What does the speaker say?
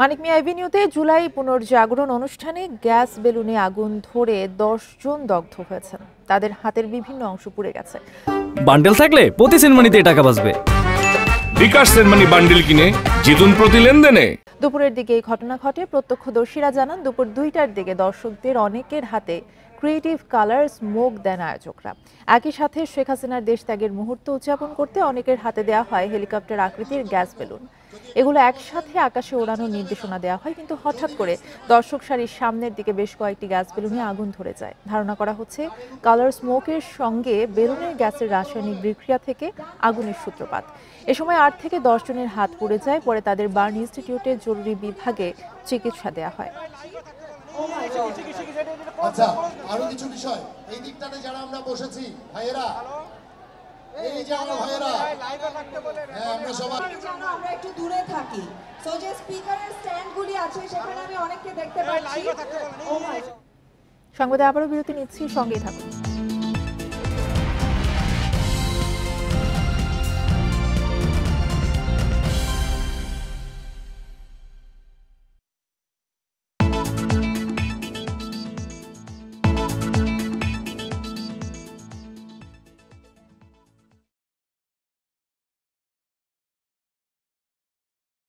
মানিক মিয়া এভিনিউতে জুলাই পুনর্জাগরণ অনুষ্ঠানে গ্যাস বেলুনে আগুন ধরে 10 জন দগ্ধ হয়েছেন। তাদের হাতের বিভিন্ন অংশ পুড়ে গেছে। বান্ডেল থাকলে প্রতি সেনমানিতে টাকা বাঁচবে। বিকাশ সেনমানি বান্ডেল কিনে জিতুন প্রতি লেনদেনে। দুপুরের দিকে এই ঘটনা ঘটে। প্রত্যক্ষদর্শীরা জানান দুপুর 2টার দিকে দর্শকদের অনেকের হাতে ক্রিয়েটিভ কালার স্মোক দেন আয়োজকরা। একই সাথে শেখ হাসিনার দেশ ত্যাগের মুহূর্ত উদযাপন করতে অনেকের হাতে দেওয়া হয় হেলিকপ্টার আকৃতির গ্যাস বেলুন। এগুলো একসাথে আকাশে ওড়ানোর নির্দেশনা দেওয়া হয়, কিন্তু হঠাৎ করে দর্শক সারির সামনের দিকে বেশ কয়েকটি গ্যাস বেলুনে আগুন ধরে যায়। ধারণা করা হচ্ছে কালার স্মোকের সঙ্গে বেলুনের গ্যাসের রাসায়নিক বিক্রিয়া থেকে আগুনের সূত্রপাত। এ সময় 8 থেকে 10 জনের হাত পুড়ে যায়। পরে তাদের বার্ন ইনস্টিটিউটের জরুরি বিভাগে চিকিৎসা দেওয়া হয়। আচ্ছা, আরো কিছু বিষয় এই দিকটাতে যারা আমরা বসেছি ভাইয়েরা, এই যে আমরা ভাইয়েরা হ্যাঁ আমরা সবাই যেন আমরা একটু দূরে থাকি। সো যে স্পিকারের স্ট্যান্ডগুলি আছে সেখানে আমি অনেককে দেখতে পাচ্ছি। সংবাদে আবারও বিরতি নিচ্ছি, সঙ্গেই থাকুন।